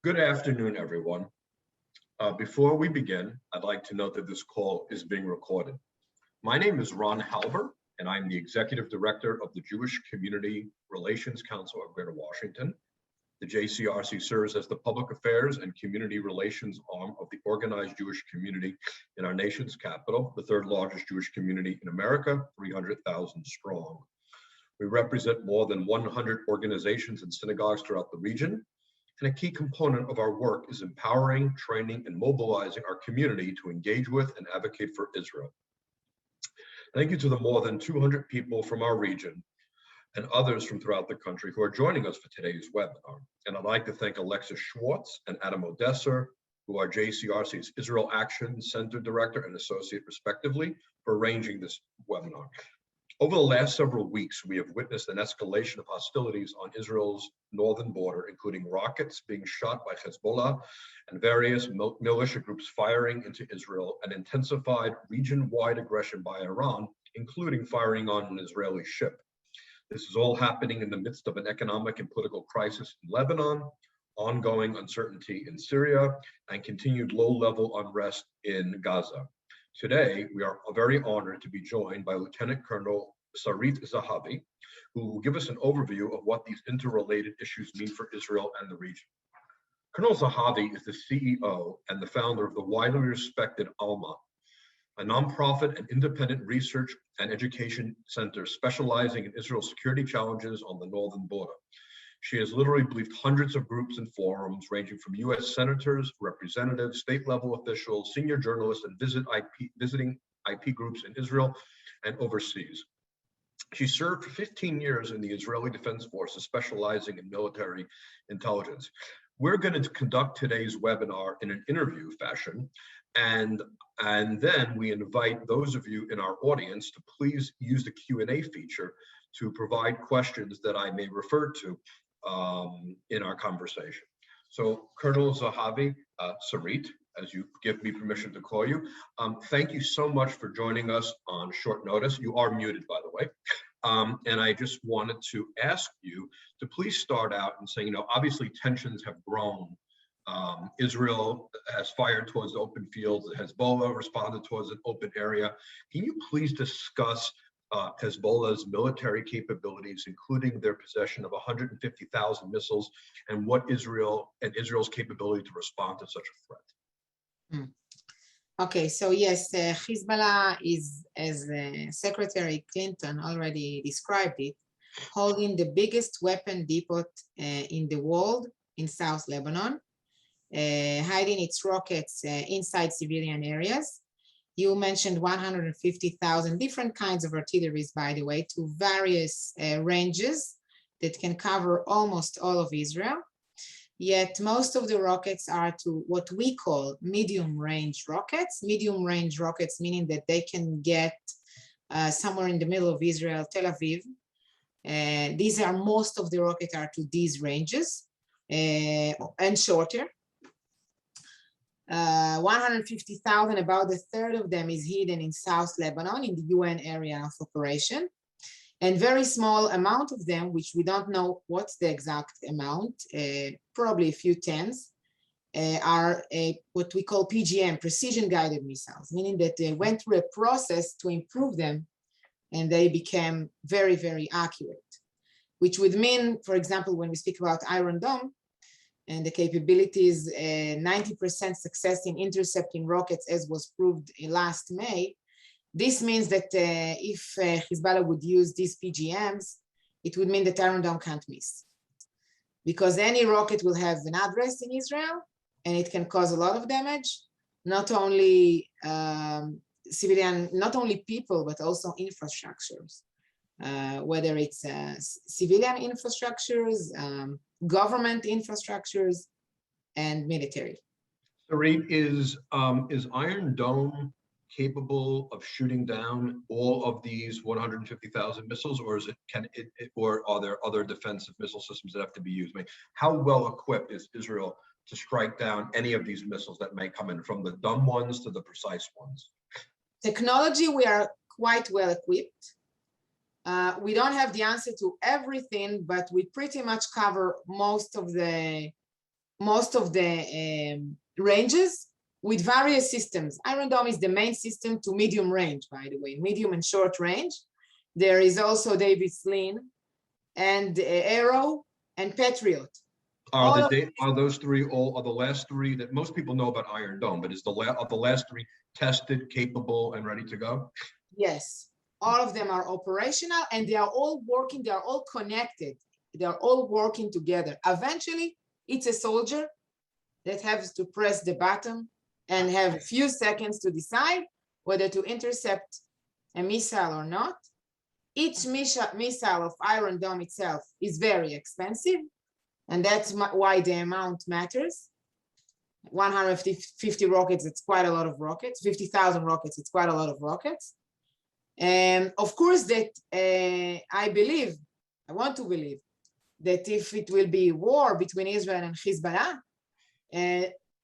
Good afternoon, everyone. Before we begin, I'd like to note that this call is being recorded. My name is Ron Halber, and I'm the Executive Director of the Jewish Community Relations Council of Greater Washington. The JCRC serves as the Public Affairs and Community Relations arm of the organized Jewish community in our nation's capital, the third largest Jewish community in America, 300,000 strong. We represent more than 100 organizations and synagogues throughout the region. And a key component of our work is empowering, training, and mobilizing our community to engage with and advocate for Israel. Thank you to the more than 200 people from our region and others from throughout the country who are joining us for today's webinar. And I'd like to thank Alexis Schwartz and Adam Odesser, who are JCRC's Israel Action Center Director and Associate respectively, for arranging this webinar. Over the last several weeks, we have witnessed an escalation of hostilities on Israel's northern border, including rockets being shot by Hezbollah and various militia groups firing into Israel, and intensified region-wide aggression by Iran, including firing on an Israeli ship. This is all happening in the midst of an economic and political crisis in Lebanon, ongoing uncertainty in Syria, and continued low-level unrest in Gaza. Today, we are very honored to be joined by Lieutenant Colonel Sarit Zehavi, who will give us an overview of what these interrelated issues mean for Israel and the region. Colonel Zehavi is the CEO and the founder of the widely respected ALMA, a nonprofit and independent research and education center specializing in Israel's security challenges on the northern border. She has literally briefed hundreds of groups and forums ranging from U.S. senators, representatives, state-level officials, senior journalists, and visiting IP groups in Israel and overseas. She served for 15 years in the Israeli Defense Forces, specializing in military intelligence. We're going to conduct today's webinar in an interview fashion, and then we invite those of you in our audience to please use the Q&A feature to provide questions that I may refer to in our conversation. So Colonel Zehavi, Sarit, as you give me permission to call you, thank you so much for joining us on short notice. You are muted, by the way. And I just wanted to ask you to please start out and say, obviously tensions have grown. Israel has fired towards the open fields. Hezbollah responded towards an open area. Can you please discuss Hezbollah's military capabilities, including their possession of 150,000 missiles, and what Israel's capability to respond to such a threat? Okay, so yes, Hezbollah is, as Secretary Clinton already described it, holding the biggest weapon depot in the world in South Lebanon, hiding its rockets inside civilian areas. You mentioned 150,000 different kinds of artilleries, by the way, to various ranges that can cover almost all of Israel. Yet most of the rockets are to what we call medium-range rockets. Medium-range rockets meaning that they can get somewhere in the middle of Israel, Tel Aviv. Most of the rockets are to these ranges and shorter. 150,000, about a third of them is hidden in South Lebanon in the UN area of operation. And very small amount of them, which we don't know what's the exact amount, probably a few tens, are what we call PGM, precision guided missiles, meaning that they went through a process to improve them and they became very, very accurate, which would mean, for example, when we speak about Iron Dome and the capabilities, 90% success in intercepting rockets, as was proved last May. This means that if Hezbollah would use these PGMs, it would mean that Iron Dome can't miss. Because any rocket will have an address in Israel, and it can cause a lot of damage, not only people, but also infrastructures, whether it's civilian infrastructures, government infrastructures, and military. Sarit, is Iron Dome capable of shooting down all of these 150,000 missiles, or or are there other defensive missile systems that have to be used? I mean, how well equipped is Israel to strike down any of these missiles that may come in, from the dumb ones to the precise ones? Technology, we are quite well equipped. We don't have the answer to everything, but we pretty much cover most of the most of the ranges with various systems. Iron Dome is the main system to medium range, by the way, medium and short range. There is also David Sling and Arrow and Patriot. Are those three are the last three that most people know about Iron Dome, but are the last three tested, capable, and ready to go? Yes, all of them are operational and they are all working, they are all connected. They are all working together. Eventually, it's a soldier that has to press the button and have a few seconds to decide whether to intercept a missile or not. Each missile of Iron Dome itself is very expensive, and that's why the amount matters. 150 rockets, it's quite a lot of rockets. 50,000 rockets, it's quite a lot of rockets. And of course, that I want to believe that if it will be war between Israel and Hezbollah,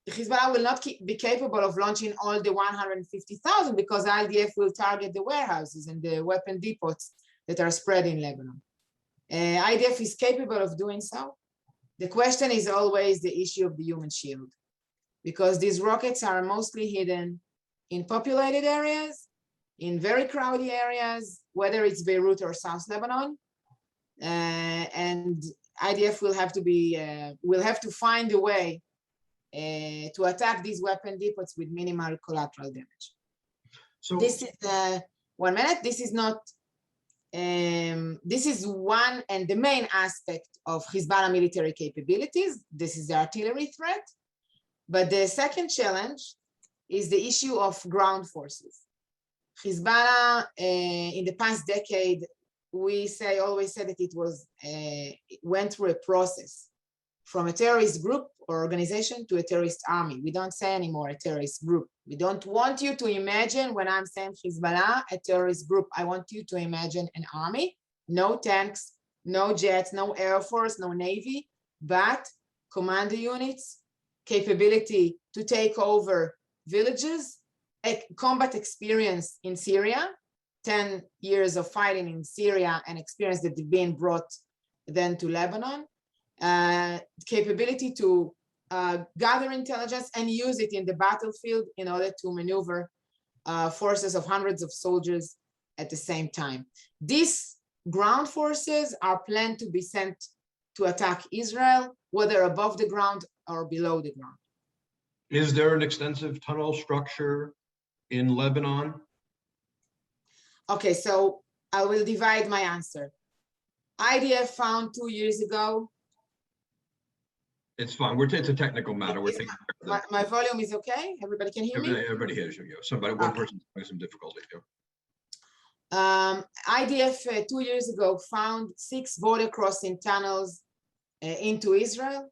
Hezbollah will not be capable of launching all the 150,000 because IDF will target the warehouses and the weapon depots that are spread in Lebanon. IDF is capable of doing so. The question is always the issue of the human shield, because these rockets are mostly hidden in populated areas, in very crowded areas, whether it's Beirut or South Lebanon. And IDF will have to find a way to attack these weapon depots with minimal collateral damage. So this is 1 minute. This is not. This is one and the main aspect of Hezbollah military capabilities. This is the artillery threat. But the second challenge is the issue of ground forces. Hezbollah, in the past decade, we always said that it went through a process from a terrorist group or organization to a terrorist army. We don't say anymore a terrorist group. We don't want you to imagine, when I'm saying Hezbollah, a terrorist group. I want you to imagine an army, no tanks, no jets, no air force, no navy, but commando units, capability to take over villages, combat experience in Syria, 10 years of fighting in Syria and experience that they've been brought then to Lebanon, capability to gather intelligence and use it in the battlefield in order to maneuver forces of hundreds of soldiers at the same time. These ground forces are planned to be sent to attack Israel, whether above the ground or below the ground. Is there an extensive tunnel structure in Lebanon? Okay, so I will divide my answer. IDF found 2 years ago. It's fine. It's a technical matter. My volume is okay? Everybody can hear me? Everybody hears you. One person has some difficulty. IDF 2 years ago found 6 border crossing tunnels into Israel.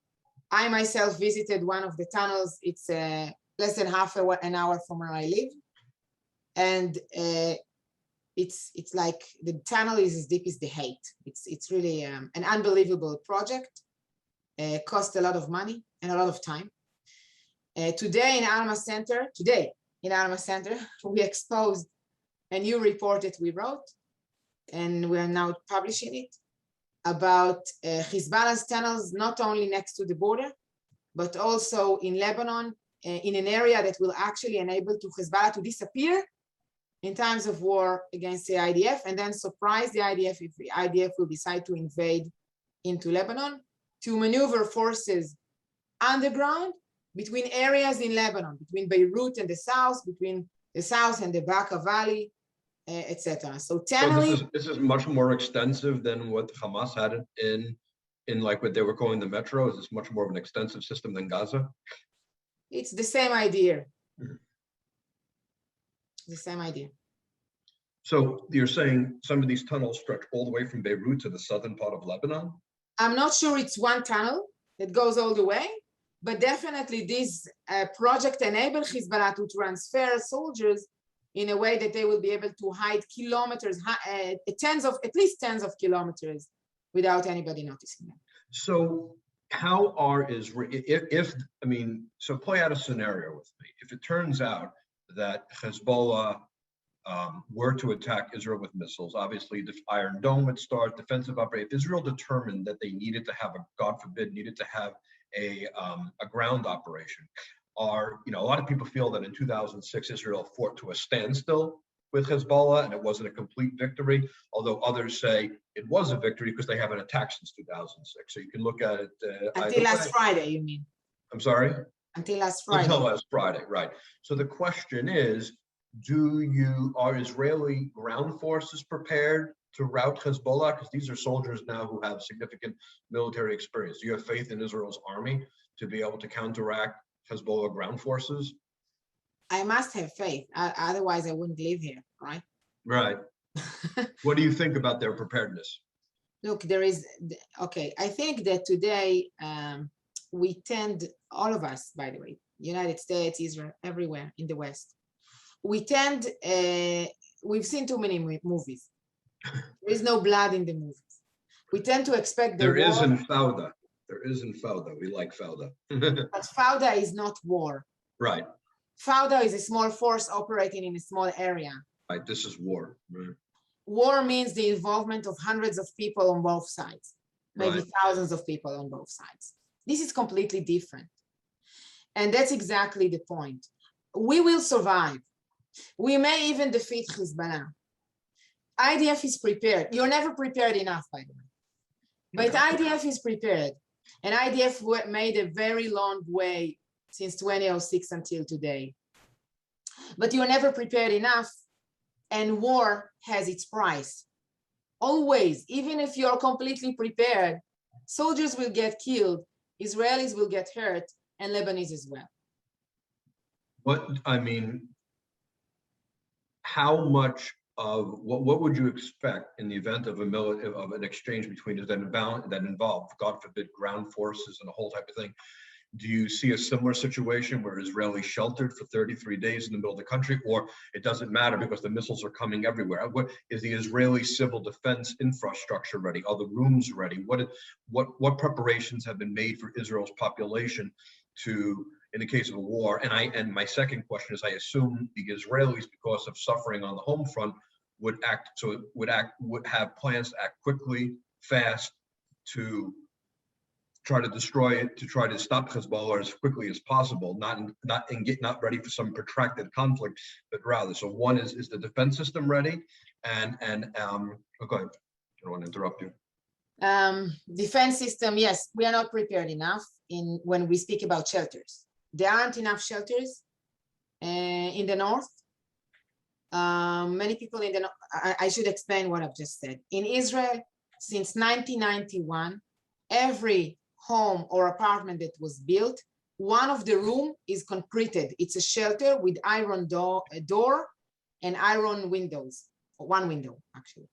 I myself visited one of the tunnels. It's less than half an hour from where I live. And it's like the tunnel is as deep as the hate. It's really an unbelievable project. Cost a lot of money and a lot of time. Today in Alma Center, we exposed a new report that we wrote, and we are now publishing it, about Hezbollah's tunnels, not only next to the border, but also in Lebanon, in an area that will actually enable to Hezbollah to disappear in times of war against the IDF, and then surprise the IDF if the IDF will decide to invade into Lebanon, to maneuver forces underground between areas in Lebanon, between Beirut and the south, between the south and the Bekaa Valley, etc. So this is much more extensive than what Hamas had in like what they were calling the metro. Is this much more of an extensive system than Gaza? It's the same idea. Mm-hmm. The same idea. So you're saying some of these tunnels stretch all the way from Beirut to the southern part of Lebanon? I'm not sure it's one tunnel that goes all the way, but definitely this project enables Hezbollah to transfer soldiers in a way that they will be able to hide kilometers, at least tens of kilometers without anybody noticing them. So how are Israel, so play out a scenario with me. If it turns out that Hezbollah were to attack Israel with missiles, obviously the Iron Dome would start, defensive operation. If Israel determined that they needed to have God forbid, needed to have a ground operation. A lot of people feel that in 2006, Israel fought to a standstill with Hezbollah and it wasn't a complete victory, although others say it was a victory because they haven't attacked since 2006. So you can look at it until last Friday, you mean? I'm sorry? Until last Friday. Until last Friday, right. So the question is, are Israeli ground forces prepared to rout Hezbollah? Because these are soldiers now who have significant military experience. Do you have faith in Israel's army to be able to counteract Hezbollah ground forces? I must have faith, otherwise I wouldn't live here, right? Right. What do you think about their preparedness? Look, I think that today we tend, all of us, by the way, United States, Israel, everywhere in the West, we've seen too many movies. There is no blood in the movies. We tend to expect There isn't Fauda. We like Fauda. But Fauda is not war. Right. Fauda is a small force operating in a small area. Right, this is war. Right. War means the involvement of hundreds of people on both sides, maybe Right. thousands of people on both sides. This is completely different. And that's exactly the point. We will survive. We may even defeat Hezbollah. IDF is prepared. You're never prepared enough, by the way. But IDF is prepared. And IDF made a very long way since 2006 until today. But you're never prepared enough. And war has its price. Always, even if you're completely prepared, soldiers will get killed, Israelis will get hurt, and Lebanese as well. How much of what would you expect in the event of an exchange between that involved, God forbid, ground forces and a whole type of thing? Do you see a similar situation where Israelis sheltered for 33 days in the middle of the country, or it doesn't matter because the missiles are coming everywhere? What is the Israeli civil defense infrastructure ready? Are the rooms ready? What preparations have been made for Israel's population to, in the case of a war? And my second question is, I assume the Israelis, because of suffering on the home front, would have plans to act quickly, fast, to try to destroy it, to try to stop Hezbollah as quickly as possible, not ready for some protracted conflict, but rather. So one is the defense system ready? And go ahead. I don't want to interrupt you. Defense system, yes, we are not prepared enough when we speak about shelters. There aren't enough shelters in the north. Many people in the north, I should explain what I've just said. In Israel, since 1991, every home or apartment that was built, one of the room is concreted. It's a shelter with iron door and iron windows, one window actually.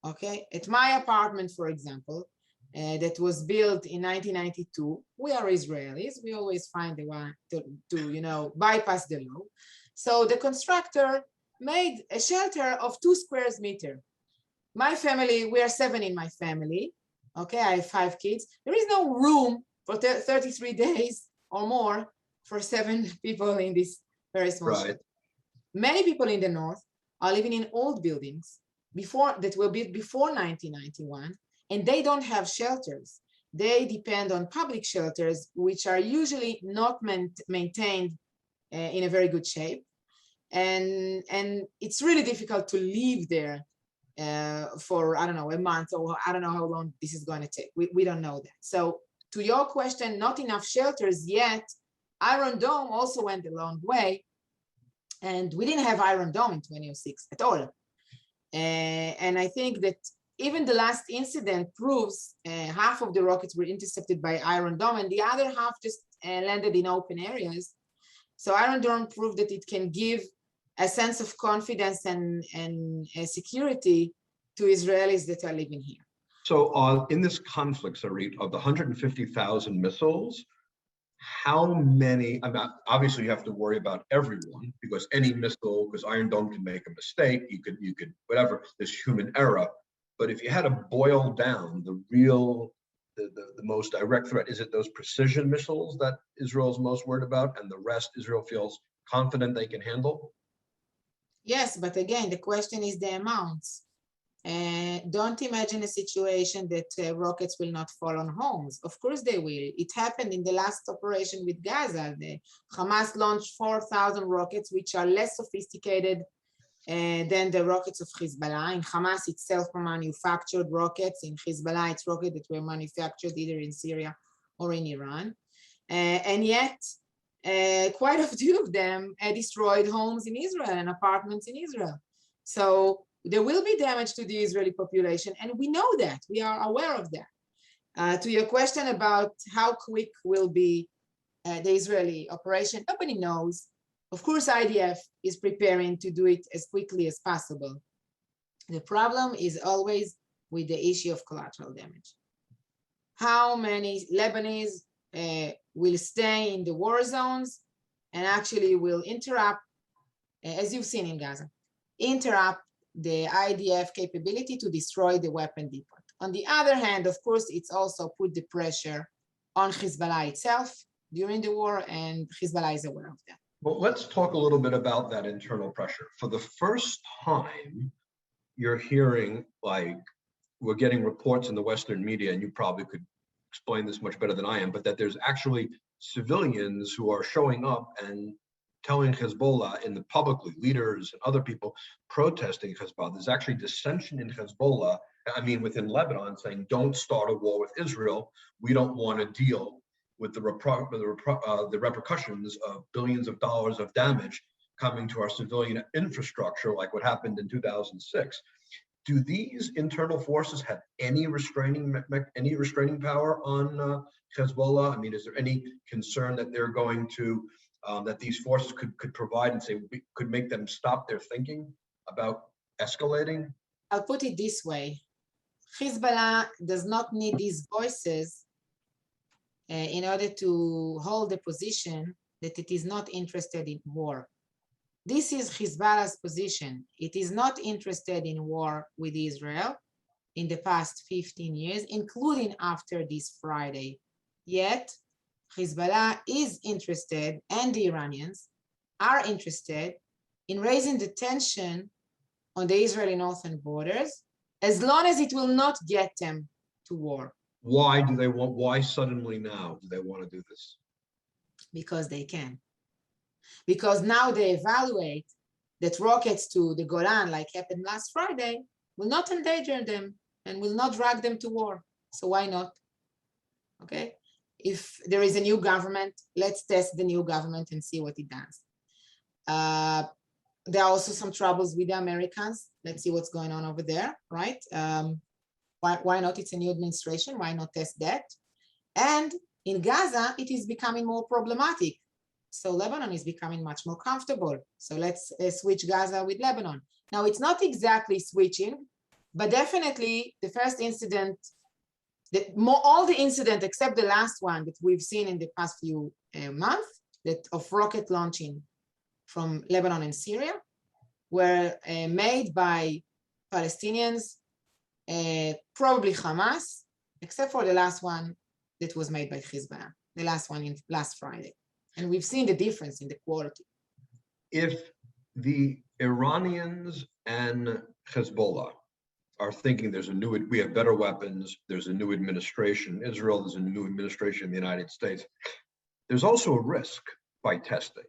Okay, at my apartment, for example, that was built in 1992, we are Israelis. We always find the one to bypass the law. So the constructor made a shelter of 2 square meters. My family, we are 7 in my family. Okay, I have 5 kids. There is no room for 33 days or more for 7 people in this very small shelter. Many people in the north are living in old buildings that were built before 1991, and they don't have shelters. They depend on public shelters, which are usually not maintained in a very good shape. And it's really difficult to live there for, I don't know, a month, or I don't know how long this is going to take. We don't know that. So to your question, not enough shelters yet. Iron Dome also went a long way. And we didn't have Iron Dome in 2006 at all. And I think that even the last incident proves half of the rockets were intercepted by Iron Dome and the other half just landed in open areas. So Iron Dome proved that it can give a sense of confidence and security to Israelis that are living here. So in this conflict, Sarit, of the 150,000 missiles, how many, obviously you have to worry about everyone because any missile, because Iron Dome can make a mistake, you could, whatever, there's human error. But if you had to boil down the most direct threat, is it those precision missiles that Israel's most worried about and the rest Israel feels confident they can handle? Yes, but again, the question is the amounts. don't imagine a situation that rockets will not fall on homes. Of course they will. It happened in the last operation with Gaza. The Hamas launched 4,000 rockets, which are less sophisticated than the rockets of Hezbollah. In Hamas itself manufactured rockets. In Hezbollah, it's rockets that were manufactured either in Syria or in Iran. And yet, quite a few of them destroyed homes in Israel and apartments in Israel. So there will be damage to the Israeli population, and we know that. We are aware of that. To your question about how quick will be the Israeli operation, nobody knows. Of course, IDF is preparing to do it as quickly as possible. The problem is always with the issue of collateral damage. How many Lebanese will stay in the war zones and actually will interrupt, as you've seen in Gaza, interrupt the IDF capability to destroy the weapon depot. On the other hand, of course, it's also put the pressure on Hezbollah itself during the war, and Hezbollah is aware of that. Well, let's talk a little bit about that internal pressure. For the first time, you're hearing, like, we're getting reports in the Western media, and you probably could explain this much better than I am, but that there's actually civilians who are showing up and telling Hezbollah in the publicly, leaders and other people protesting Hezbollah. There's actually dissension in Hezbollah, within Lebanon, saying, don't start a war with Israel. We don't want to deal with the repercussions of billions of dollars of damage coming to our civilian infrastructure, like what happened in 2006. Do these internal forces have any restraining power on Hezbollah? Is there any concern that they're going to that these forces could provide and say could make them stop their thinking about escalating? I'll put it this way: Hezbollah does not need these voices in order to hold the position that it is not interested in war. This is Hezbollah's position. It is not interested in war with Israel in the past 15 years, including after this Friday. Yet, Hezbollah is interested, and the Iranians are interested in raising the tension on the Israeli northern borders, as long as it will not get them to war. Why suddenly now do they want to do this? Because they can. Because now they evaluate that rockets to the Golan, like happened last Friday, will not endanger them and will not drag them to war. So why not? Okay. If there is a new government, let's test the new government and see what it does. There are also some troubles with the Americans. Let's see what's going on over there, right? Why not? It's a new administration. Why not test that? And in Gaza, it is becoming more problematic. So Lebanon is becoming much more comfortable. So let's switch Gaza with Lebanon. Now, it's not exactly switching, but definitely the first incident, all the incidents except the last one that we've seen in the past few months, that of rocket launching from Lebanon and Syria, were made by Palestinians, probably Hamas, except for the last one that was made by Hezbollah, the last one last Friday. And we've seen the difference in the quality. If the Iranians and Hezbollah are thinking we have better weapons, there's a new administration, Israel, there's a new administration in the United States, there's also a risk by testing.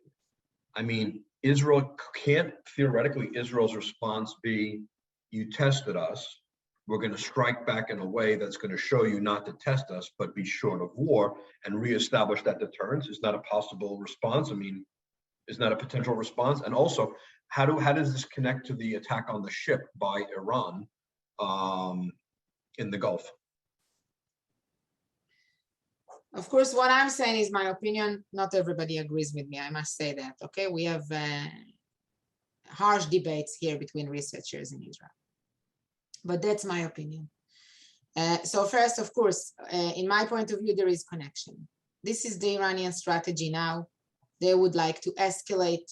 Israel can't, theoretically, Israel's response be, you tested us, we're going to strike back in a way that's going to show you not to test us, but be short of war and reestablish that deterrence? Is that a possible response? Is that a potential response? And also, how does this connect to the attack on the ship by Iran in the Gulf? Of course, what I'm saying is my opinion. Not everybody agrees with me. I must say that. Okay, we have harsh debates here between researchers in Israel. But that's my opinion. So first, of course, in my point of view, there is connection. This is the Iranian strategy now. They would like to escalate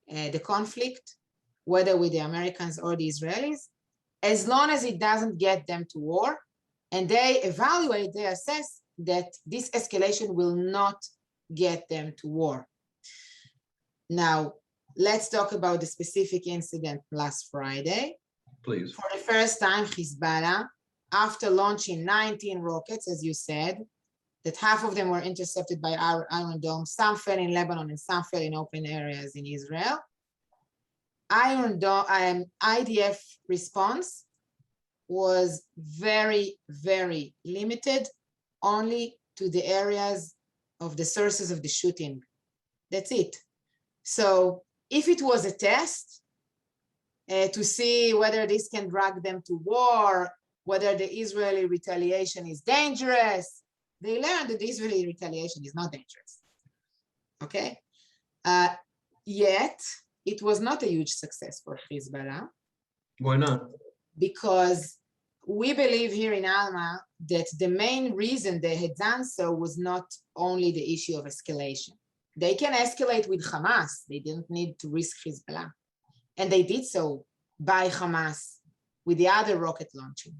the conflict, whether with the Americans or the Israelis, as long as it doesn't get them to war. And they assess that this escalation will not get them to war. Now, let's talk about the specific incident last Friday. Please. For the first time, Hezbollah, after launching 19 rockets, as you said, that half of them were intercepted by our Iron Dome, some fell in Lebanon and some fell in open areas in Israel. Iron Dome, IDF response was very, very limited, only to the areas of the sources of the shooting. That's it. So if it was a test to see whether this can drag them to war, whether the Israeli retaliation is dangerous, they learned that the Israeli retaliation is not dangerous. Okay? Yet, it was not a huge success for Hezbollah. Why not? Because we believe here in Alma that the main reason they had done so was not only the issue of escalation. They can escalate with Hamas. They didn't need to risk Hezbollah. And they did so by Hamas with the other rocket launching.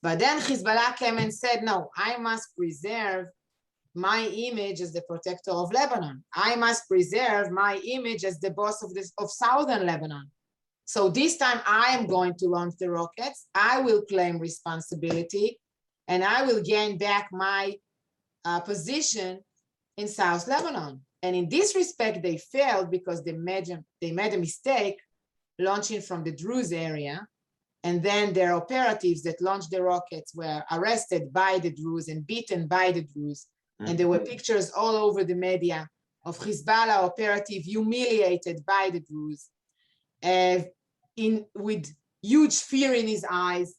But then Hezbollah came and said, no, I must preserve my image as the protector of Lebanon. I must preserve my image as the boss of southern Lebanon. So this time I am going to launch the rockets. I will claim responsibility and I will gain back my position in South Lebanon. And in this respect, they failed because they made a mistake launching from the Druze area. And then their operatives that launched the rockets were arrested by the Druze and beaten by the Druze. Mm-hmm. And there were pictures all over the media of Hezbollah operative humiliated by the Druze, with huge fear in his eyes,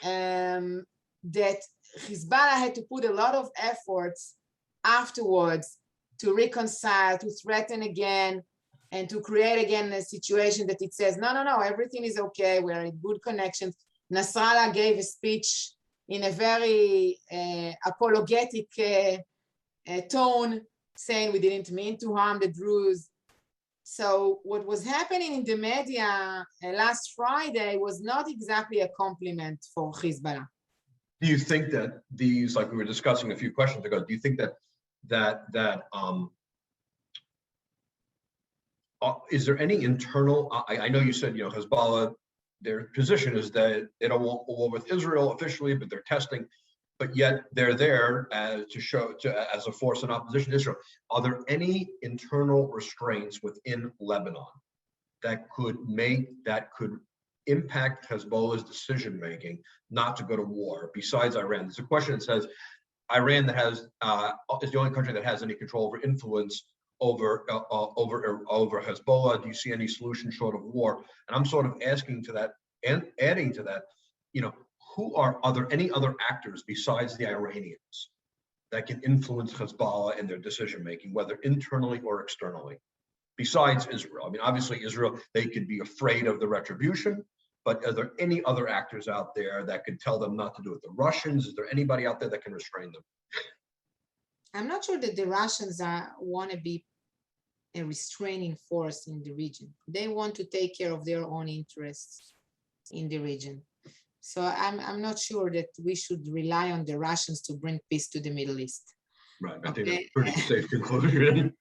that Hezbollah had to put a lot of efforts afterwards to reconcile, to threaten again, and to create again a situation that it says, no, everything is okay, we're in good connections. Nasrallah gave a speech in a very apologetic tone, saying we didn't mean to harm the Druze. So what was happening in the media last Friday was not exactly a compliment for Hezbollah. Do you think that these, like we were discussing a few questions ago, do you think that is there any internal, I know you said, Hezbollah, their position is that they don't want war with Israel officially, but they're testing, but yet they're there as a force in opposition to Israel. Are there any internal restraints within Lebanon that could impact Hezbollah's decision-making not to go to war besides Iran? There's a question that says, Iran is the only country that has any control over influence over Hezbollah. Do you see any solution short of war? And I'm sort of asking to that and adding to that, are there any other actors besides the Iranians that can influence Hezbollah in their decision making, whether internally or externally, besides Israel? I mean, obviously Israel, they could be afraid of the retribution, but are there any other actors out there that could tell them not to do it? The Russians, is there anybody out there that can restrain them? I'm not sure that the Russians want to be a restraining force in the region. They want to take care of their own interests in the region. So I'm not sure that we should rely on the Russians to bring peace to the Middle East. Right, I think that's a pretty safe conclusion.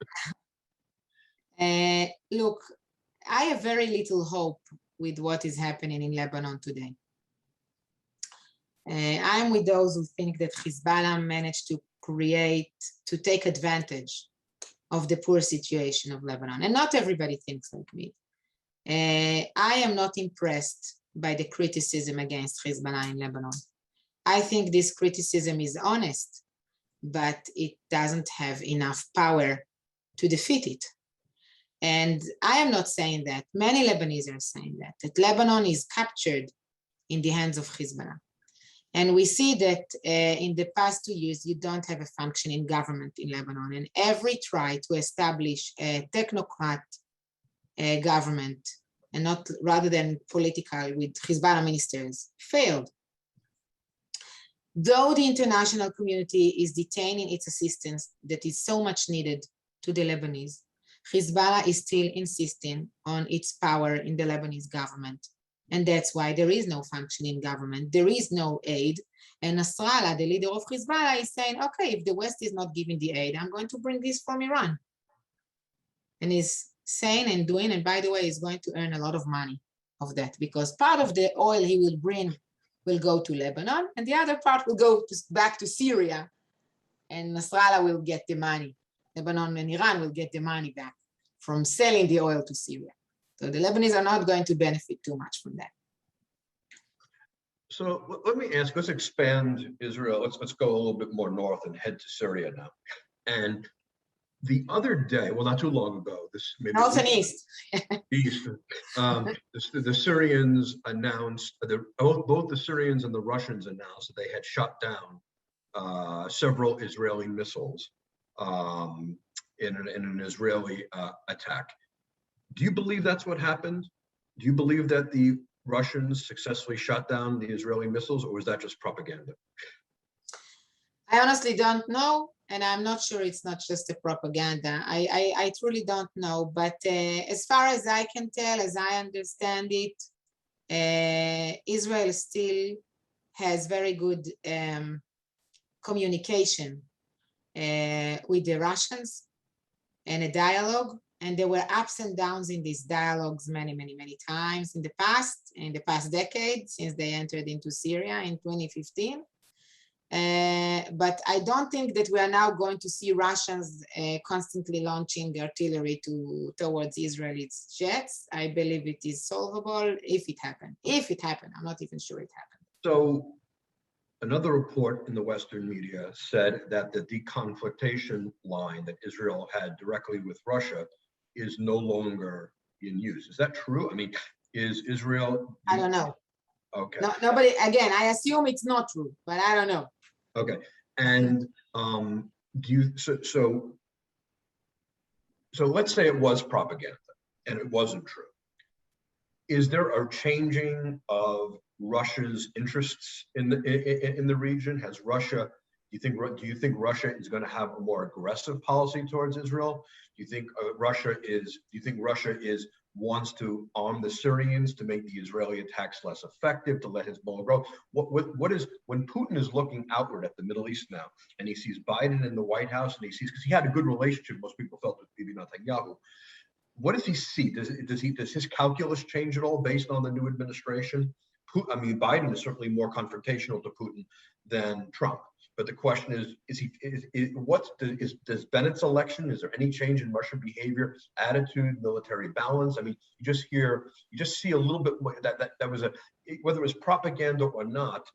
Look, I have very little hope with what is happening in Lebanon today. I'm with those who think that Hezbollah managed to take advantage of the poor situation of Lebanon. And not everybody thinks like me. I am not impressed by the criticism against Hezbollah in Lebanon. I think this criticism is honest, but it doesn't have enough power to defeat it. And I am not saying that. Many Lebanese are saying that Lebanon is captured in the hands of Hezbollah. And we see that in the past 2 years, you don't have a functioning government in Lebanon. And every try to establish a technocrat government, and not rather than political with Hezbollah ministers, failed. Though the international community is detaining its assistance that is so much needed to the Lebanese, Hezbollah is still insisting on its power in the Lebanese government. And that's why there is no functioning government. There is no aid. And Nasrallah, the leader of Hezbollah, is saying, okay, if the West is not giving the aid, I'm going to bring this from Iran. And he's saying and doing, and by the way, he's going to earn a lot of money of that, because part of the oil he will bring will go to Lebanon, and the other part will go back to Syria, and Nasrallah will get the money. Lebanon and Iran will get the money back from selling the oil to Syria. So the Lebanese are not going to benefit too much from that. So let me ask, let's expand Israel. Let's go a little bit more north and head to Syria now. And the other day, well, not too long ago, this maybe North and east. east, the Syrians announced, both the Syrians and the Russians announced that they had shot down several Israeli missiles in an Israeli attack. Do you believe that's what happened? Do you believe that the Russians successfully shot down the Israeli missiles, or was that just propaganda? I honestly don't know, and I'm not sure it's not just a propaganda. I truly don't know, but as far as I can tell, as I understand it, Israel still has very good communication with the Russians and a dialogue. And there were ups and downs in these dialogues many times in the past decade, since they entered into Syria in 2015. But I don't think that we are now going to see Russians constantly launching artillery towards Israel's jets. I believe it is solvable if it happened. If it happened, I'm not even sure it happened. So another report in the Western media said that the deconflictation line that Israel had directly with Russia is no longer in use. Is that true? I mean, is Israel? I don't know. Okay. No, nobody, again, I assume it's not true, but I don't know. Okay. And do you, so let's say it was propaganda and it wasn't true. Is there a changing of Russia's interests in the region? Has Russia, do you think Russia is going to have a more aggressive policy towards Israel? Do you think Russia wants to arm the Syrians to make the Israeli attacks less effective, to let Hezbollah grow? What is, when Putin is looking outward at the Middle East now, and he sees Biden in the White House, and he sees, because he had a good relationship, most people felt, with Bibi Netanyahu. What does he see? Does his calculus change at all based on the new administration? I mean, Biden is certainly more confrontational to Putin than Trump. But the question is, does Bennett's election, is there any change in Russian behavior, attitude, military balance? I mean, you just see a little bit more that was whether it was propaganda or not,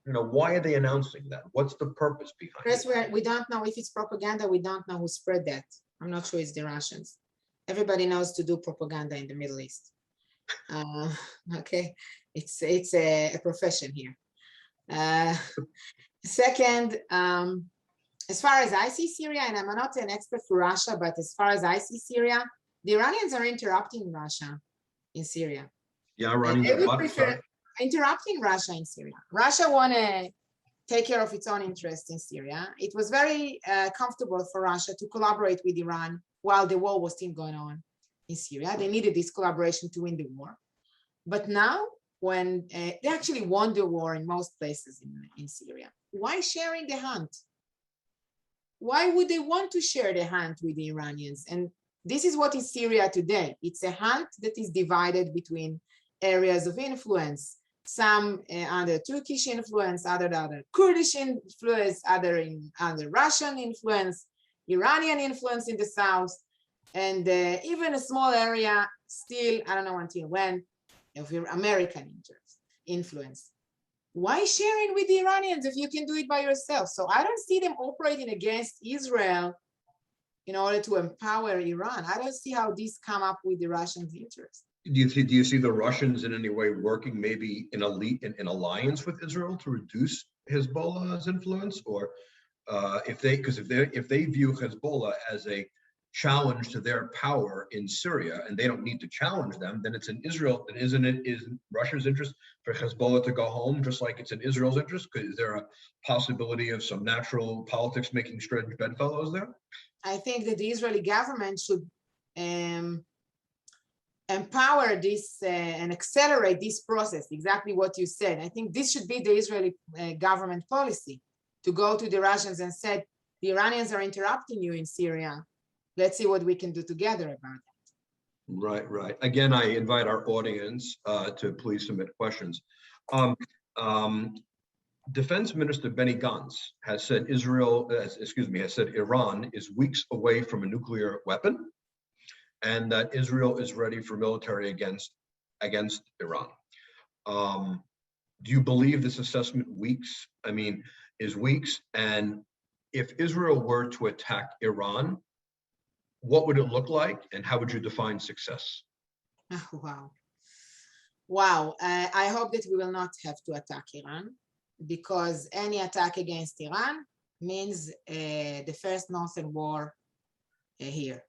why are they announcing that? What's the purpose behind it? We don't know if it's propaganda. We don't know who spread that. I'm not sure it's the Russians. Everybody knows to do propaganda in the Middle East. Okay, it's a profession here. Second, as far as I see Syria, and I'm not an expert for Russia, but as far as I see Syria, the Iranians are interrupting Russia in Syria. Yeah, interrupting Russia in Syria. Russia want to take care of its own interests in Syria. It was very comfortable for Russia to collaborate with Iran while the war was still going on in Syria. They needed this collaboration to win the war. But now, when they actually won the war in most places in Syria, why sharing the hunt? Why would they want to share the hunt with the Iranians? And this is what is Syria today. It's a hunt that is divided between areas of influence, some under Turkish influence, other Kurdish influence, other Russian influence, Iranian influence in the south, and even a small area still, I don't know until when, of your American influence. Why sharing with the Iranians if you can do it by yourself? So I don't see them operating against Israel in order to empower Iran. I don't see how this come up with the Russians' interest. Do you see the Russians in any way working maybe in alliance with Israel to reduce Hezbollah's influence, or if they view Hezbollah as a challenge to their power in Syria, and they don't need to challenge them, then it's in Israel, and isn't Russia's interest for Hezbollah to go home, just like it's in Israel's interest? Is there a possibility of some natural politics making strange bedfellows there? I think that the Israeli government should empower this and accelerate this process, exactly what you said. I think this should be the Israeli government policy, to go to the Russians and say, the Iranians are interrupting you in Syria. Let's see what we can do together about that. Right, right. Again, I invite our audience to please submit questions. Um, um, Defense Minister Benny Gantz has said has said Iran is weeks away from a nuclear weapon, and that Israel is ready for military against Iran. Do you believe this assessment is weeks? And if Israel were to attack Iran, what would it look like, and how would you define success? Wow. Wow. I hope that we will not have to attack Iran, because any attack against Iran means the first Northern War here.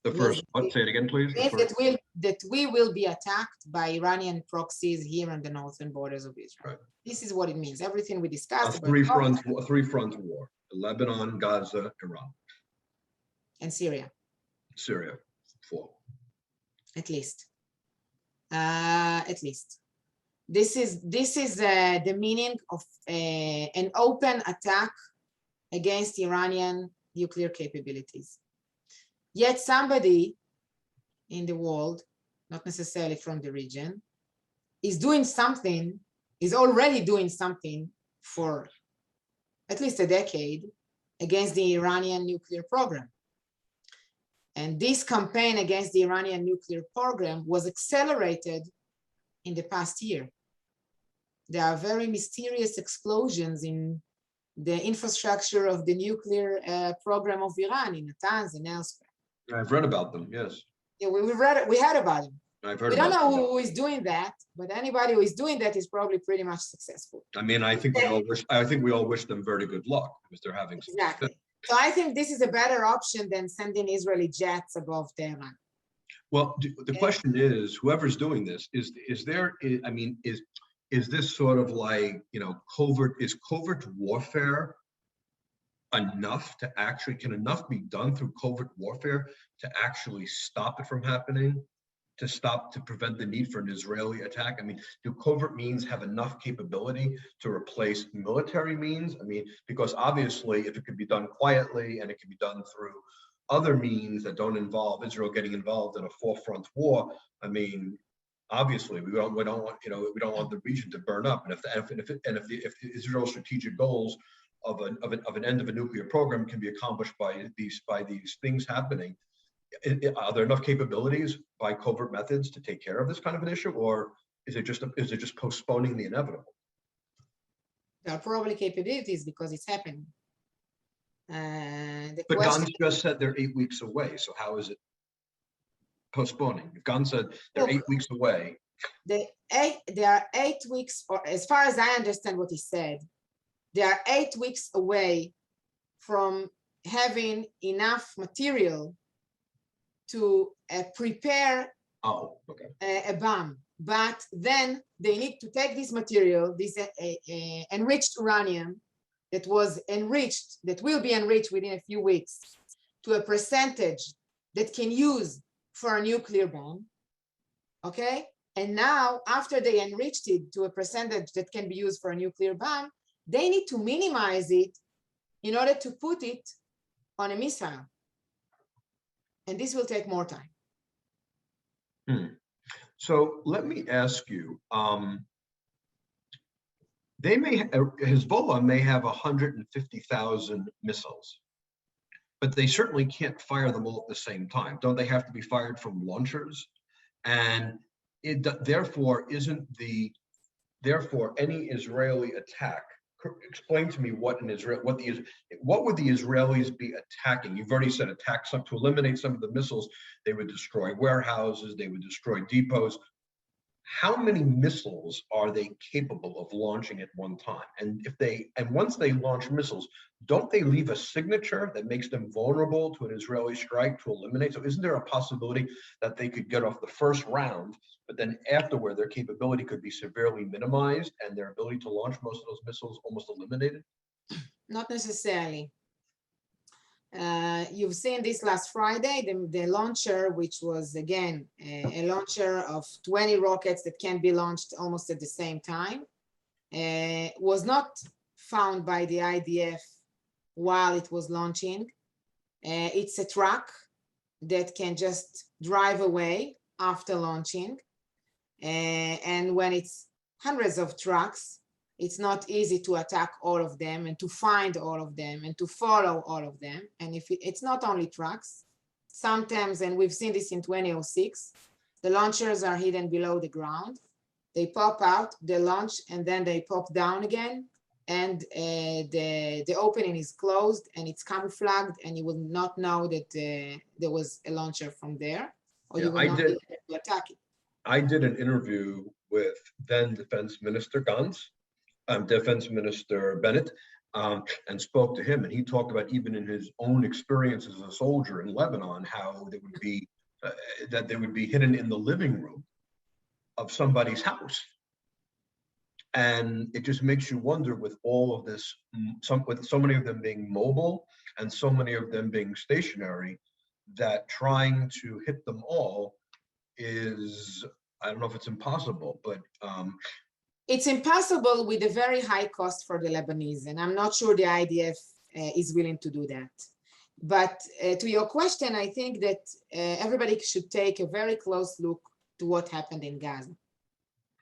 The first, say it again, please. Means that we will be attacked by Iranian proxies here on the northern borders of Israel. Right. This is what it means. Everything we discussed. A three-front war: Lebanon, Gaza, Iran, and Syria. Syria, 4. At least. At least. This is the meaning of an open attack against Iranian nuclear capabilities. Yet somebody in the world, not necessarily from the region, is already doing something for at least a decade against the Iranian nuclear program. And this campaign against the Iranian nuclear program was accelerated in the past year. There are very mysterious explosions in the infrastructure of the nuclear program of Iran in Natanz and elsewhere. I've read about them, yes. Yeah, we heard about them. I've heard we don't know who is doing that, but anybody who is doing that is probably pretty much successful. I mean, I think we all wish them very good luck because they're having exactly. Success. So I think this is a better option than sending Israeli jets above Tehran. Well, the question is, whoever's doing this, is this sort of like, covert warfare enough to actually, can enough be done through covert warfare to actually stop it from happening, to prevent the need for an Israeli attack? I mean, do covert means have enough capability to replace military means? I mean, because obviously if it could be done quietly and it can be done through other means that don't involve Israel getting involved in a forefront war, I mean, obviously we don't want the region to burn up. And if Israel's strategic goals of an end of a nuclear program can be accomplished by these things happening, are there enough capabilities by covert methods to take care of this kind of an issue, or is it just postponing the inevitable? There are probably capabilities because it's happening. But Gantz just said they're 8 weeks away, so how is it postponing? If Gantz said they're 8 weeks away, they are 8 weeks, or as far as I understand what he said, they are 8 weeks away from having enough material to prepare a bomb. But then they need to take this material, this enriched uranium that will be enriched within a few weeks, to a percentage that can use for a nuclear bomb, okay? And now, after they enriched it to a percentage that can be used for a nuclear bomb, they need to minimize it in order to put it on a missile. And this will take more time. So let me ask you, Hezbollah may have 150,000 missiles, but they certainly can't fire them all at the same time. Don't they have to be fired from launchers? And therefore any Israeli attack, explain to me what would the Israelis be attacking? You've already said attack to eliminate some of the missiles. They would destroy warehouses, they would destroy depots. How many missiles are they capable of launching at one time? And once they launch missiles, don't they leave a signature that makes them vulnerable to an Israeli strike to eliminate? So isn't there a possibility that they could get off the first round, but then afterward their capability could be severely minimized and their ability to launch most of those missiles almost eliminated? Not necessarily. You've seen this last Friday, the launcher, which was again a launcher of 20 rockets that can be launched almost at the same time, was not found by the IDF while it was launching. It's a truck that can just drive away after launching. And when it's hundreds of trucks, it's not easy to attack all of them and to find all of them and to follow all of them. And if it's not only trucks, sometimes, and we've seen this in 2006, the launchers are hidden below the ground. They pop out, they launch, and then they pop down again. And the opening is closed and it's camouflaged, and you will not know that there was a launcher from there, or you will not be able to attack it. I did an interview with then Defense Minister Defense Minister Bennett, and spoke to him, and he talked about even in his own experience as a soldier in Lebanon, how they would be that they would be hidden in the living room of somebody's house. And it just makes you wonder, with all of this, with so many of them being mobile and so many of them being stationary, that trying to hit them all is, I don't know if it's impossible, but it's impossible with a very high cost for the Lebanese, and I'm not sure the IDF is willing to do that. But to your question, I think that everybody should take a very close look to what happened in Gaza.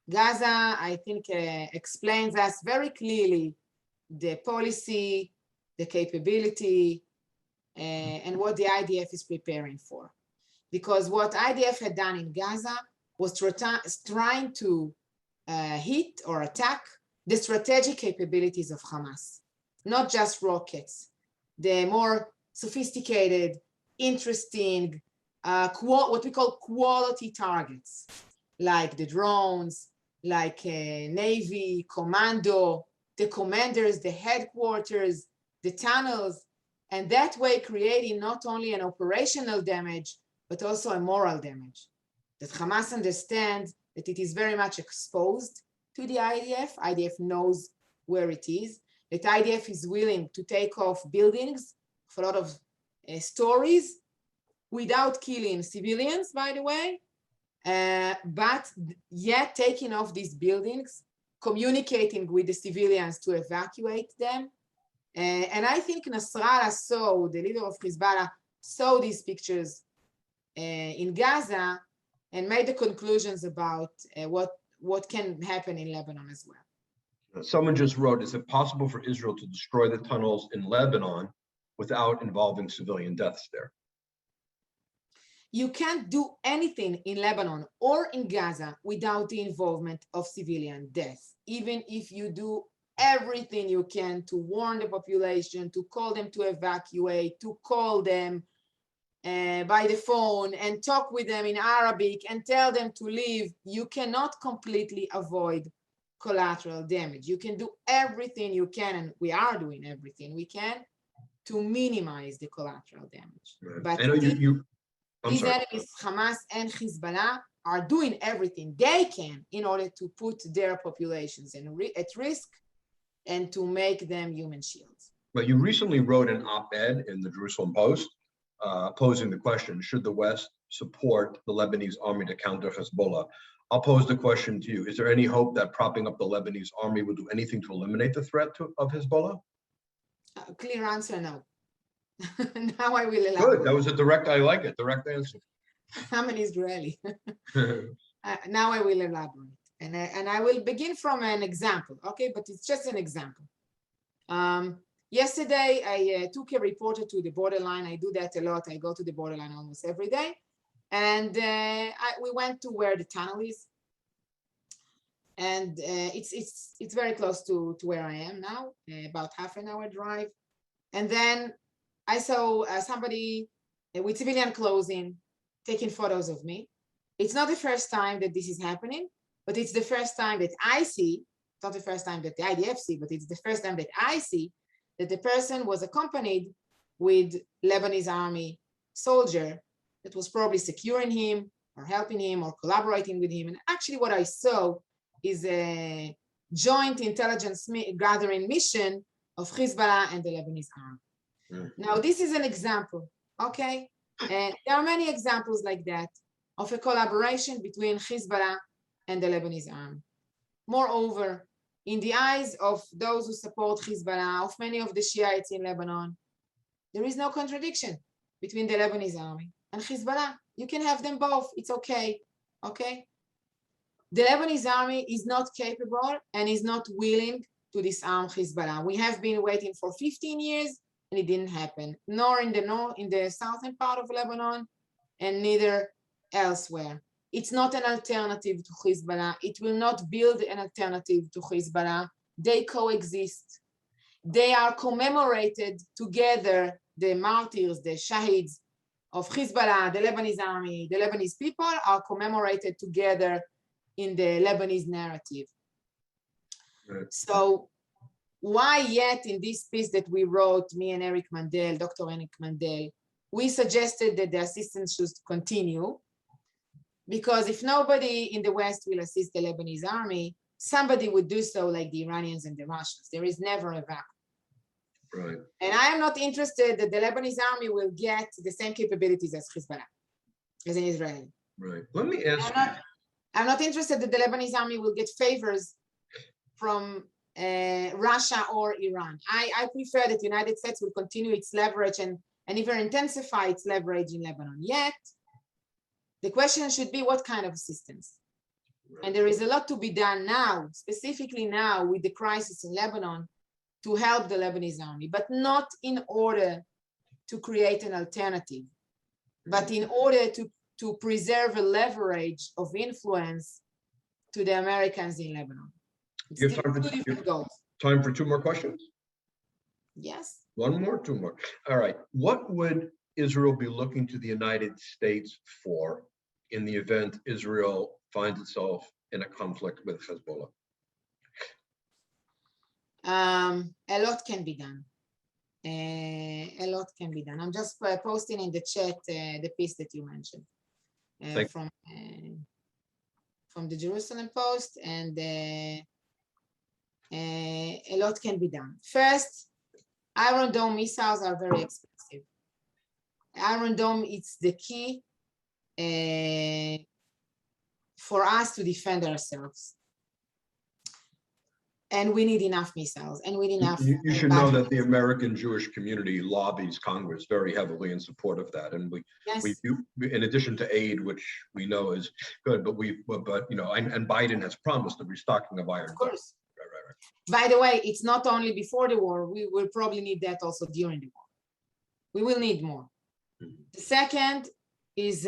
Gaza, I think, explains us very clearly the policy, the capability, and what the IDF is preparing for. Because what IDF had done in Gaza was trying to hit or attack the strategic capabilities of Hamas, not just rockets, the more sophisticated, interesting, what we call quality targets, like the drones, like Navy, commando, the commanders, the headquarters, the tunnels, and that way creating not only an operational damage, but also a moral damage. That Hamas understands that it is very much exposed to the IDF. IDF knows where it is. That IDF is willing to take off buildings for a lot of stories without killing civilians, by the way, but yet taking off these buildings, communicating with the civilians to evacuate them. And I think Nasrallah saw, the leader of Hezbollah, saw these pictures in Gaza and made the conclusions about what can happen in Lebanon as well. Someone just wrote, is it possible for Israel to destroy the tunnels in Lebanon without involving civilian deaths there? You can't do anything in Lebanon or in Gaza without the involvement of civilian deaths, even if you do everything you can to warn the population, to call them to evacuate, to call them by the phone and talk with them in Arabic and tell them to leave. You cannot completely avoid collateral damage. You can do everything you can, and we are doing everything we can to minimize the collateral damage. Right. But I know these enemies, Hamas and Hezbollah, are doing everything they can in order to put their populations at risk and to make them human shields. But you recently wrote an op-ed in the Jerusalem Post posing the question, should the West support the Lebanese army to counter Hezbollah? I'll pose the question to you. Is there any hope that propping up the Lebanese army will do anything to eliminate the threat of Hezbollah? Clear answer, no. Now I will elaborate. Good, that was a direct, I like it, direct answer. I'm an Israeli. Now I will elaborate. And I will begin from an example, okay? But it's just an example. Yesterday, I took a reporter to the borderline. I do that a lot. I go to the borderline almost every day. And we went to where the tunnel is. And it's very close to where I am now, about half an hour drive. And then I saw somebody with civilian clothing taking photos of me. It's not the first time that this is happening, but it's the first time that I see, it's not the first time that the IDF see, but it's the first time that I see that the person was accompanied with Lebanese army soldier that was probably securing him or helping him or collaborating with him. And actually what I saw is a joint intelligence gathering mission of Hezbollah and the Lebanese army. Now, this is an example, okay? And there are many examples like that of a collaboration between Hezbollah and the Lebanese army. Moreover, in the eyes of those who support Hezbollah, of many of the Shiites in Lebanon, there is no contradiction. between the Lebanese army and Hezbollah. You can have them both. It's okay. Okay. The Lebanese army is not capable and is not willing to disarm Hezbollah. We have been waiting for 15 years and it didn't happen, nor in the north, in the southern part of Lebanon, and neither elsewhere. It's not an alternative to Hezbollah. It will not build an alternative to Hezbollah. They coexist. They are commemorated together, the martyrs, the shahids of Hezbollah, the Lebanese army, the Lebanese people are commemorated together in the Lebanese narrative. Right. So why yet in this piece that we wrote, me and Eric Mandel, Dr. Eric Mandel, we suggested that the assistance should continue, because if nobody in the West will assist the Lebanese army, somebody would do so, like the Iranians and the Russians. There is never a vacuum. Right. And I am not interested that the Lebanese army will get the same capabilities as Hezbollah, as an Israeli. Right. Let me ask I'm not interested that the Lebanese army will get favors from Russia or Iran. I prefer that the United States will continue its leverage and even intensify its leverage in Lebanon. Yet, the question should be what kind of assistance? Right. And there is a lot to be done now, specifically now with the crisis in Lebanon, to help the Lebanese army, but not in order to create an alternative, but in order to preserve a leverage of influence to the Americans in Lebanon. It's You have time for two different goals. Time for two more questions? Yes. One more, two more. All right. What would Israel be looking to the United States for in the event Israel finds itself in a conflict with Hezbollah? A lot can be done. A lot can be done. I'm just posting in the chat the piece that you mentioned from the Jerusalem Post, and a lot can be done. First, Iron Dome missiles are very expensive. Iron Dome, it's the key for us to defend ourselves. And we need enough missiles, and we need enough. You should know that the American Jewish community lobbies Congress very heavily in support of that, and we do, in addition to aid, which we know is good, but you know, and Biden has promised the restocking of Iron Dome. Of course. Right. By the way, it's not only before the war. We will probably need that also during the war. We will need more. Mm-hmm. The second is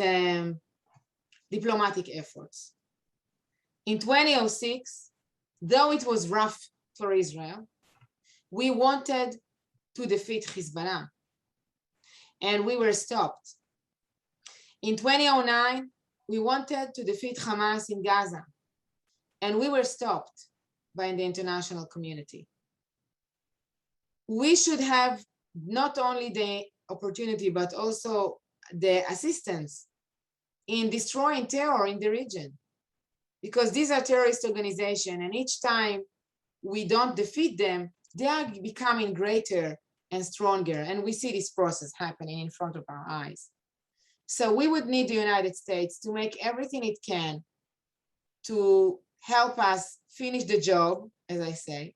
diplomatic efforts. In 2006. Though it was rough for Israel, we wanted to defeat Hezbollah, and we were stopped. In 2009, we wanted to defeat Hamas in Gaza, and we were stopped by the international community. We should have not only the opportunity, but also the assistance in destroying terror in the region, because these are terrorist organizations, and each time we don't defeat them, they are becoming greater and stronger. And we see this process happening in front of our eyes. So we would need the United States to make everything it can to help us finish the job, as I say.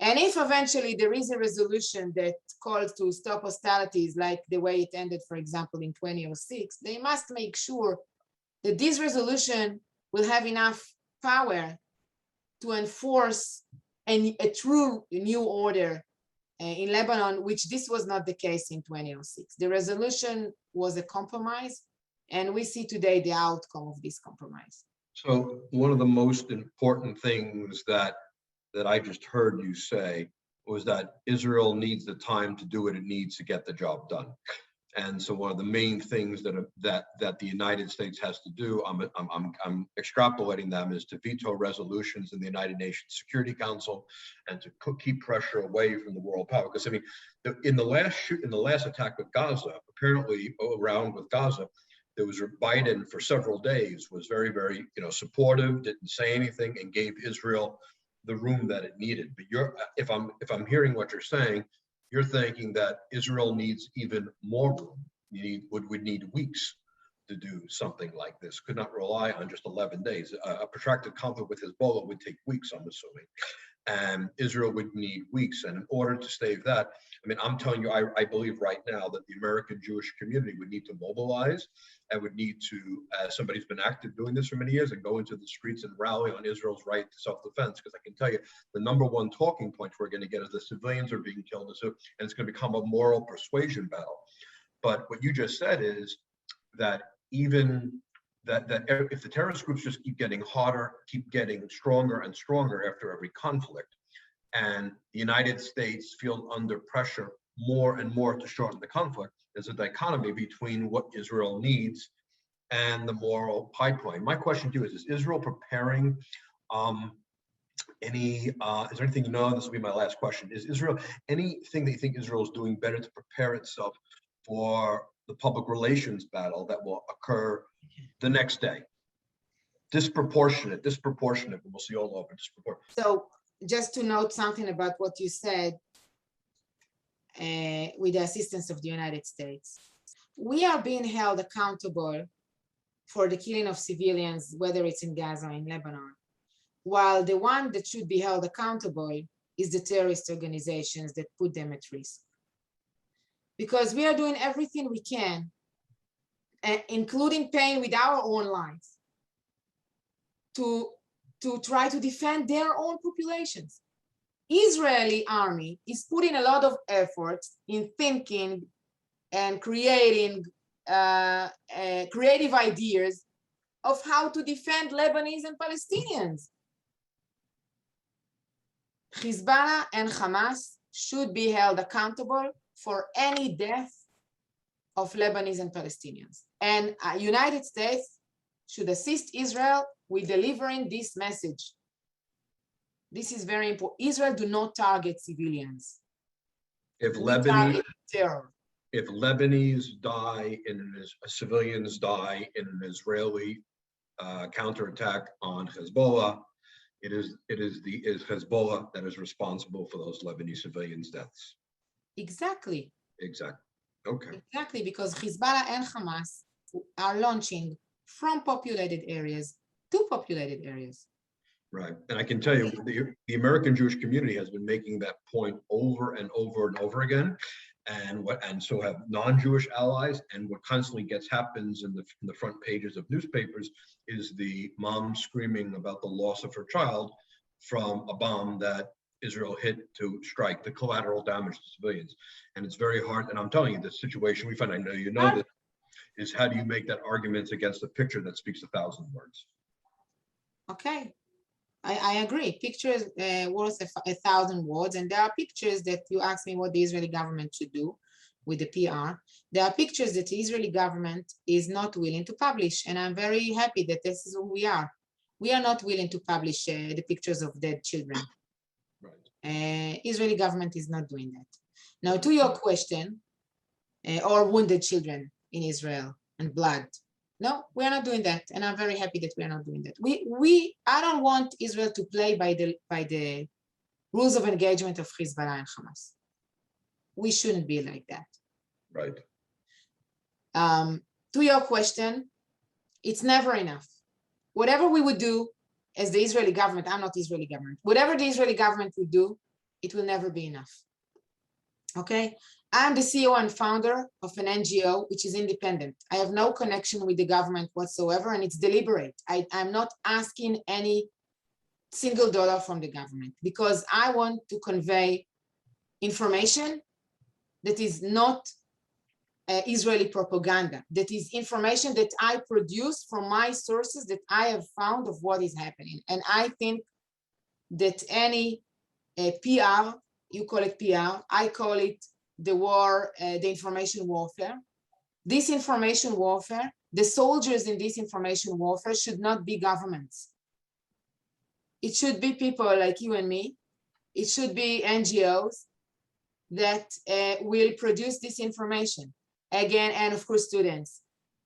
And if eventually there is a resolution that calls to stop hostilities, like the way it ended, for example, in 2006, they must make sure that this resolution will have enough power to enforce a true new order in Lebanon, which this was not the case in 2006. The resolution was a compromise, and we see today the outcome of this compromise. So one of the most important things that I just heard you say was that Israel needs the time to do what it needs to get the job done. And so one of the main things that the United States has to do, I'm extrapolating them, is to veto resolutions in the United Nations Security Council and to keep pressure away from the world power. Because I mean, in the last attack with Gaza, apparently around with Gaza, there was Biden for several days was very, very supportive, didn't say anything, and gave Israel the room that it needed. But if I'm hearing what you're saying, you're thinking that Israel needs even more room. Would need weeks to do something like this. Could not rely on just 11 days. A protracted conflict with Hezbollah would take weeks, I'm assuming. And Israel would need weeks. And in order to stave that, I mean, I'm telling you, I believe right now that the American Jewish community would need to mobilize and would need to, as somebody who's been active doing this for many years, and go into the streets and rally on Israel's right to self-defense. Because I can tell you, the number one talking point we're going to get is the civilians are being killed, and it's going to become a moral persuasion battle. But what you just said is that even that if the terrorist groups just keep getting harder, keep getting stronger and stronger after every conflict, and the United States feel under pressure more and more to shorten the conflict, there's a dichotomy between what Israel needs and the moral pipeline. My question to you is Israel preparing is there anything you know, this will be my last question, is Israel, anything that you think Israel is doing better to prepare itself for the public relations battle that will occur the next day? Disproportionate, we'll see all over disproportionate. So just to note something about what you said, with the assistance of the United States, we are being held accountable for the killing of civilians, whether it's in Gaza or in Lebanon, while the one that should be held accountable is the terrorist organizations that put them at risk. Because we are doing everything we can, including paying with our own lives, to try to defend their own populations. Israeli army is putting a lot of effort in thinking and creating creative ideas of how to defend Lebanese and Palestinians. Hezbollah and Hamas should be held accountable for any death of Lebanese and Palestinians. And United States should assist Israel with delivering this message. This is very important. Israel do not target civilians. If Lebanese die civilians die in an Israeli counterattack on Hezbollah, it is Hezbollah that is responsible for those Lebanese civilians' deaths. Exactly. Okay. Exactly, because Hezbollah and Hamas are launching from populated areas to populated areas. Right. And I can tell you, the American Jewish community has been making that point over and over and over again. And so have non-Jewish allies. And what constantly happens in the front pages of newspapers is the mom screaming about the loss of her child from a bomb that Israel hit to strike, the collateral damage to civilians. And it's very hard. And I'm telling you, the situation we find, I know you know this, is how do you make that argument against a picture that speaks 1,000 words? Okay. I agree. Pictures worth 1,000 words, and there are pictures that you ask me what the Israeli government should do with the PR. There are pictures that the Israeli government is not willing to publish, and I'm very happy that this is who we are. We are not willing to publish the pictures of dead children. Right. Israeli government is not doing that. Now, to your question, or wounded children in Israel and blood. No, we are not doing that, and I'm very happy that we are not doing that. I don't want Israel to play by the rules of engagement of Hezbollah and Hamas. We shouldn't be like that. Right. To your question, it's never enough. Whatever we would do as the Israeli government, I'm not the Israeli government. Whatever the Israeli government would do, it will never be enough. Okay. I'm the CEO and founder of an NGO, which is independent. I have no connection with the government whatsoever, and it's deliberate. I'm not asking any single dollar from the government because I want to convey information that is not Israeli propaganda, that is information that I produce from my sources that I have found of what is happening. And I think that any PR, you call it PR, I call it the war, the information warfare. This information warfare, the soldiers in this information warfare should not be governments. It should be people like you and me. It should be NGOs that will produce this information again, and of course students.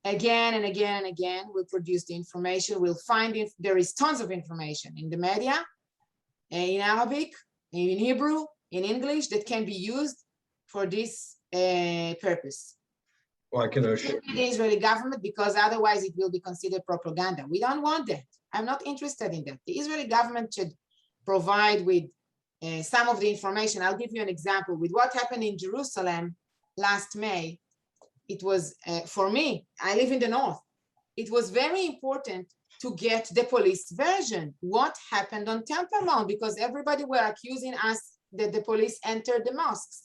Again and again and again, will produce the information. We'll find if there is tons of information in the media, in Arabic, in Hebrew, in English that can be used for this purpose. Well, I can assure the Israeli government, because otherwise it will be considered propaganda. We don't want that. I'm not interested in that. The Israeli government should provide with some of the information. I'll give you an example. With what happened in Jerusalem last May, it was, for me, I live in the north, it was very important to get the police version. What happened on Temple Mount? Because everybody were accusing us that the police entered the mosques.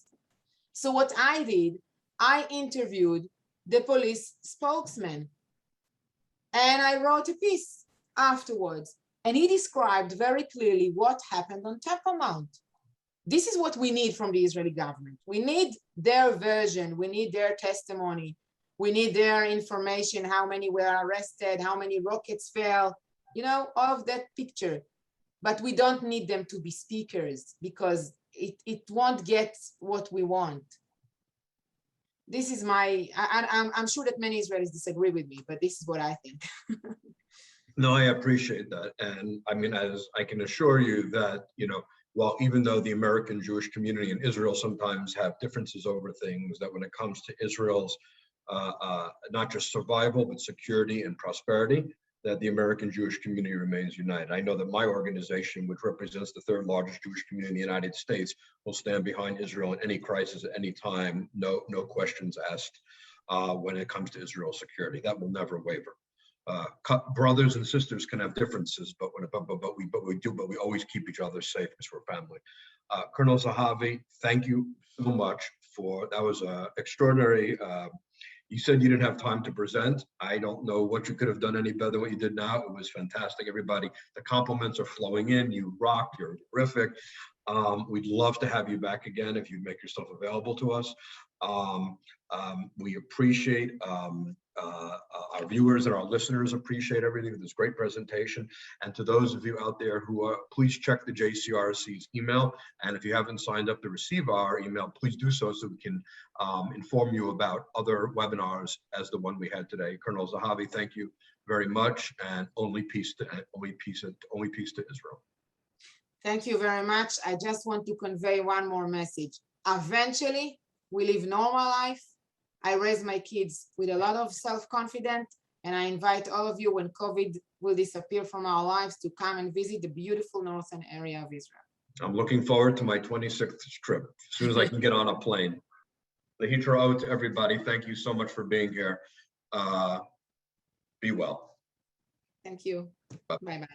So what I did, I interviewed the police spokesman and I wrote a piece afterwards. And he described very clearly what happened on Temple Mount. This is what we need from the Israeli government. We need their version. We need their testimony. We need their information, how many were arrested, how many rockets fell, you know, all of that picture. But we don't need them to be speakers because it won't get what we want. This is my, I'm sure that many Israelis disagree with me, but this is what I think. No, I appreciate that. And I mean, as I can assure you that, you know, well, even though the American Jewish community in Israel sometimes have differences over things, that when it comes to Israel's not just survival, but security and prosperity, that the American Jewish community remains united. I know that my organization, which represents the third largest Jewish community in the United States, will stand behind Israel in any crisis at any time, no questions asked when it comes to Israel's security. That will never waver. Brothers and sisters can have differences, but we always keep each other safe because we're family. Colonel Zehavi, thank you so much for, that was extraordinary. You said you didn't have time to present. I don't know what you could have done any better than what you did now. It was fantastic. Everybody, the compliments are flowing in. You rock, you're terrific. We'd love to have you back again if you make yourself available to us. We appreciate our viewers and our listeners appreciate everything, this great presentation. And to those of you out there who are, please check the JCRC's email. And if you haven't signed up to receive our email, please do so we can inform you about other webinars as the one we had today. Colonel Zehavi, thank you very much, and only peace to Israel. Thank you very much. I just want to convey one more message. Eventually, we live normal life. I raise my kids with a lot of self-confidence, and I invite all of you, when COVID will disappear from our lives, to come and visit the beautiful northern area of Israel. I'm looking forward to my 26th trip, as soon as I can get on a plane. Lehitraot to everybody. Thank you so much for being here. Be well. Thank you. Bye-bye.